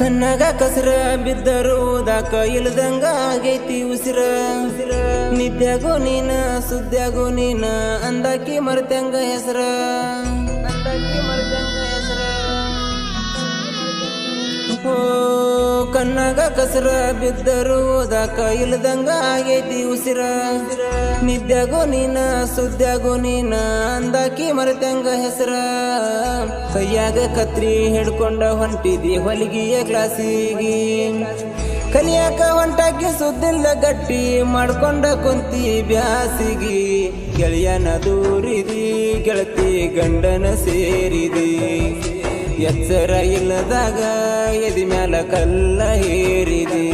ಕಣ್ಣಾಗ ಕಸರ ಬಿದ್ದರು ದಾಕ ಇಲ್ದಂಗ ಆಗೈತಿ ಉಸಿರ ನಿದ್ಯಾಗೋ ನೀನ ಸುದ್ಯಾಗೋ ನೀನ ಅಂದಾಕಿ ಮರ್ತಂಗ ಹೆಸರ ಓ ಕಣ್ಣಾಗ ಕಸರ ಬಿದ್ದರು ದಾಕ ಇಲ್ದಂಗ ಆಗೈತಿ ಉಸಿರ ನಿದ್ಯಾಗೋ ನೀನ ಸುದ್ಯಾಗೋ ನೀನ ಅಂದಾಕಿ ಮರ್ತಂಗ ಹೆಸರ ಕೈಯಾಗ ಕತ್ರಿ ಹಿಡ್ಕೊಂಡ ಹೊಂಟಿದಿ ಹೊಲಿಗೆಯ ಕ್ಲಾಸಿಗಿ ಕಲಿಯಾಕ ಹೊಂಟಾಕಿ ಸುದ್ದಿಲ್ಲ ಗಟ್ಟಿ ಮಾಡ್ಕೊಂಡ ಕುಂತಿ ಬ್ಯಾಸಿಗಿ ಗೆಳೆಯನ ದೂರಿದಿ ಗೆಳತಿ ಗಂಡನ ಸೇರಿದಿ ಎಚ್ಚರ ಇಲ್ಲದಾಗ ಎದಿ ಮ್ಯಾಲ ಕಲ್ಲ ಹೇರಿದಿ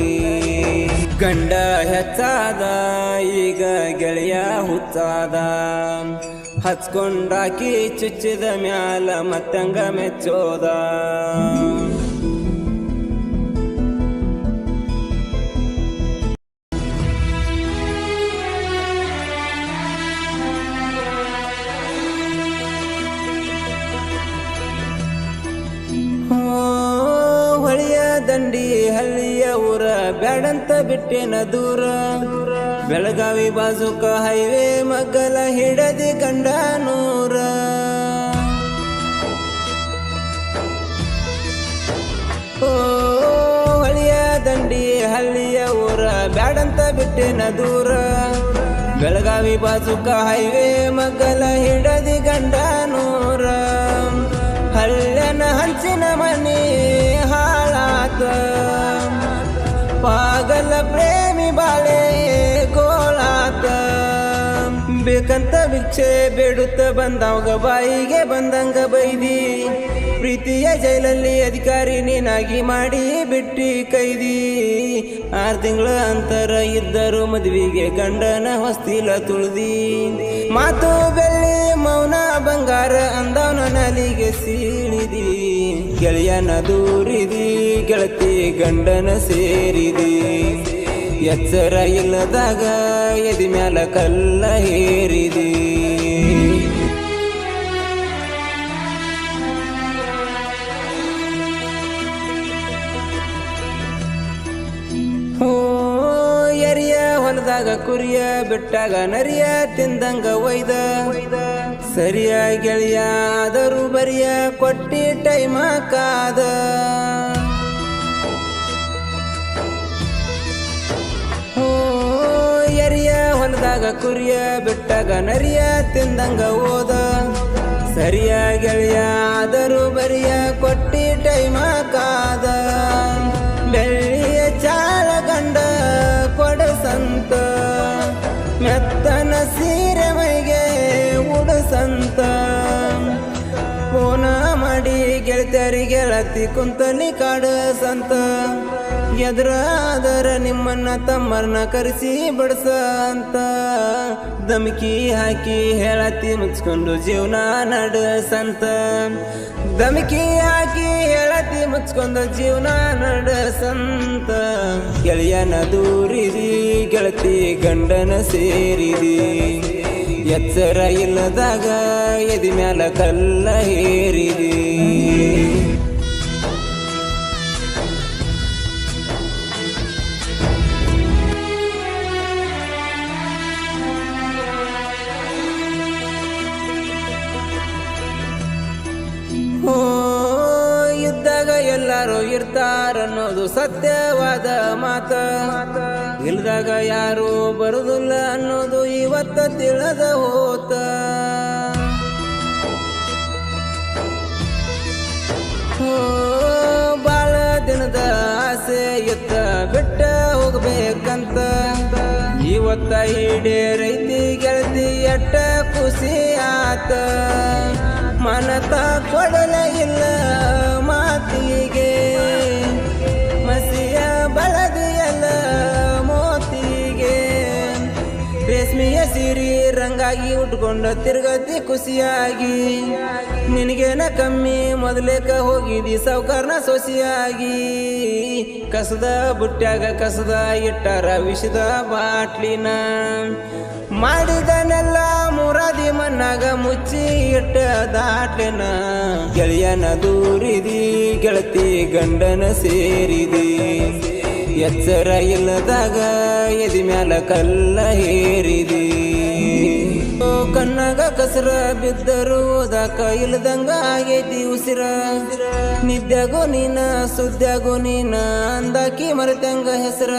ಗಂಡ ಹೆಚ್ಚಾದ ಈಗ ಗೆಳೆಯ ಹುಚ್ಚಾದ ಹಚ್ಕೊಂಡಾಕಿ ಚುಚ್ಚಿದ ಮ್ಯಾಲ ಮತ್ತಂಗ ಮೆಚ್ಚೋದ ಹೊಳಿಯ ದಂಡಿ ಹಳ್ಳಿಯ ಊರ ಬ್ಯಾಡಂತ ಬಿಟ್ಟೇನ ದೂರ ಬೆಳಗಾವಿ ಬಾಜುಕ ಹೈವೇ ಮಗ್ಗಲ ಹಿಡದಿ ಕಂಡ ನೂರ ಓ ಹೊಳಿಯ ದಂಡಿ ಹಳ್ಳಿಯ ಊರ ಬ್ಯಾಡಂತ ಬಿಟ್ಟೇನ ದೂರ ಬೆಳಗಾವಿ ಬಾಜುಕ ಹೈವೇ ಮಗ್ಗಲ ಹಿಡದಿ ಗಂಡ ನೂರ ಹಳ್ಳ್ಯನ ಹಂಚಿನ ಮನೆ ಹಾಳಾತ ಪಾಗಲ ಪ್ರೇಮಿ ಬಾಳೆ ಗೋಳಾತ ಬೇಕಂತ ಭಿಕ್ಷೆ ಬೇಡುತ್ತ ಬಂದವಾಗ ಬಾಯಿಗೆ ಬಂದಂಗ ಬೈದಿ ಪ್ರೀತಿಯ ಜೈಲಲ್ಲಿ ಅಧಿಕಾರಿ ನೀನಾಗಿ ಮಾಡಿ ಬಿಟ್ಟಿ ಕೈದಿ 6 ತಿಂಗಳ ಅಂತರ ಇದ್ದರು ಮದುವೆಗೆ ಗಂಡನ ಹೊಸ್ತಿಲ ತುಳ್ದಿ ಮಾತು ಬೆಳ್ಳಿ ಮೌನ ಬಂಗಾರ ಅಂದವನ ನಲಿಗೆ ಸೀಳಿದಿ ಗೆಳೆಯನ ದೂರಿದಿ ಗೆಳತಿ ಗಂಡನ ಸೇರಿದಿ ಎಚ್ಚರ ಇಲ್ಲದಾಗ ಎದಿ ಮ್ಯಾಲ ಕಲ್ಲ ಹೇರಿದಿ ಎರಿಯ ಹೊಲದಾಗ ಕುರಿಯ ಬಿಟ್ಟಾಗ ನರಿಯ ತಿಂದಂಗ ಒಯ್ದ ಸರಿಯ ಗೆಳೆಯ ಆದರೂ ಬರಿಯ ಕೊಟ್ಟಿ ಟೈಮ ಕಾದ ಎರಿಯ ಹೊಲದಾಗ ಕುರಿಯ ಬಿಟ್ಟಾಗ ನರಿಯ ತಿಂದಂಗ ಓದ ಸರಿಯ ಗೆಳೆಯ ಆದರೂ ಬರಿಯ ಕೊಟ್ಟಿ ಟೈಮ ಕಾದ ಬೆಳ್ಳಿಯ ಚಾಳ ಗಂಡ ಕೊಡಸಂತ ಮೆತ್ತನ ಸೀರೆ ಮೈಗೆ ಉಡಸಂತ ಫೋನ ಮಾಡಿ ಗೆಳತಿಯರಿಗೆ ಗೆಳತಿ ಕುಂತಲಿ ಕಾಡಸಂತ ಎದುರಾದರ ನಿಮ್ಮನ್ನ ತಮ್ಮರ್ನ ಕರೆಸಿ ಬಡಸ ಅಂತ ಧಮಕಿ ಹಾಕಿ ಹೇಳತಿ ಮುಚ್ಕೊಂಡು ಜೀವನ ನಡೆಸಂತ ಧಮಕಿ ಹಾಕಿ ಹೇಳತಿ ಮುಚ್ಕೊಂಡು ಜೀವನ ನಡೆಸಂತ ಗೆಳೆಯನ ದೂರಿದಿ ಗೆಳತಿ ಗಂಡನ ಸೇರಿದಿ ಎಚ್ಚರ ಇಲ್ಲದಾಗ ಎದಿ ಮ್ಯಾಲ ಕಲ್ಲ ಹೇರಿದಿ ಇದ್ದಾಗ ಎಲ್ಲರೂ ಇರ್ತಾರನ್ನೋದು ಸತ್ಯವಾದ ಮಾತ ಇಲ್ದಾಗ ಯಾರು ಬರುದಿಲ್ಲ ಅನ್ನೋದು ಇವತ್ತ ತಿಳಿದ ಹೋತ ಬಾಳ ದಿನದ ಆಸೆ ಎತ್ತ ಬಿಟ್ಟ ಹೋಗ್ಬೇಕಂತ ಇವತ್ತ ಈಡೇರೈತಿ ಗೆಳತಿ ಎಟ್ಟ ಖುಷಿ ಆತ ಮನತ ಕೊಡಲ ಇಲ್ಲ ಮಾತಿಗೆ ಮಸಿಯ ಬಳದಿಯಲ್ಲ ಮೋತಿಗೆ ರೇಷ್ಮೆಯ ಸೀರಿ ರಂಗಾಗಿ ಉಟ್ಕೊಂಡ ತಿರ್ಗತಿ ಖುಷಿಯಾಗಿ ನಿನಗೇನ ಕಮ್ಮಿ ಮೊದಲೇಕ ಹೋಗಿದಿ ಸಾವ್ಕಾರನ ಸೊಸಿಯಾಗಿ ಕಸದ ಬುಟ್ಟ್ಯಾಗ ಕಸದ ಇಟ್ಟಾರ ವಿಷದ ಬಾಟ್ಲಿನ ಮಾಡಿದನೆಲ್ಲ ಮುರಾದಿ ಮಣ್ಣಾಗ ಮುಚ್ಚಿ ಇಟ್ಟ ದಾಟ್ಲಿನ ಗೆಳೆಯನ ದೂರಿದಿ ಗೆಳತಿ ಗಂಡನ ಸೇರಿದಿ ಎಚ್ಚರ ಇಲ್ಲದಾಗ ಎದಿ ಮ್ಯಾಲ ಕಲ್ಲ ಹೇರಿದಿ ಕಣ್ಣಾಗ ಕಸರ ಬಿದ್ದರು ಓದಾಕ ಇಲ್ದಂಗ ಆಗೈತಿ ಉಸಿರ ನಿದ್ಯಾಗೋ ನೀನ ಸುದ್ಯಾಗೋ ನೀನ ಅಂದಾಕಿ ಮರೆತಂಗ ಹೆಸರ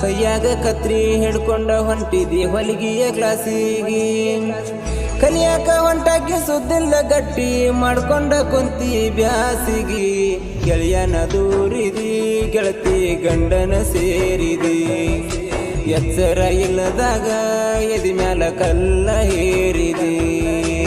ಕೈಯಾಗ ಕತ್ರಿ ಹಿಡ್ಕೊಂಡ ಹೊಂಟಿದಿ ಹೊಲಿಗೆಯ ಕ್ಲಾಸಿಗಿ ಕಲಿಯಾಕ ಹೊಂಟಾಕಿ ಸುದ್ದಿಲ್ಲ ಗಟ್ಟಿ ಮಾಡ್ಕೊಂಡ ಕುಂತಿ ಬ್ಯಾಸಿಗಿ ಗೆಳೆಯನ ದೂರಿದಿ ಗೆಳತಿ ಗಂಡನ ಸೇರಿದಿ ಎಚ್ಚರ ಇಲ್ಲದಾಗ ಎದಿ ಮ್ಯಾಲ ಕಲ್ಲ ಹೇರಿದಿ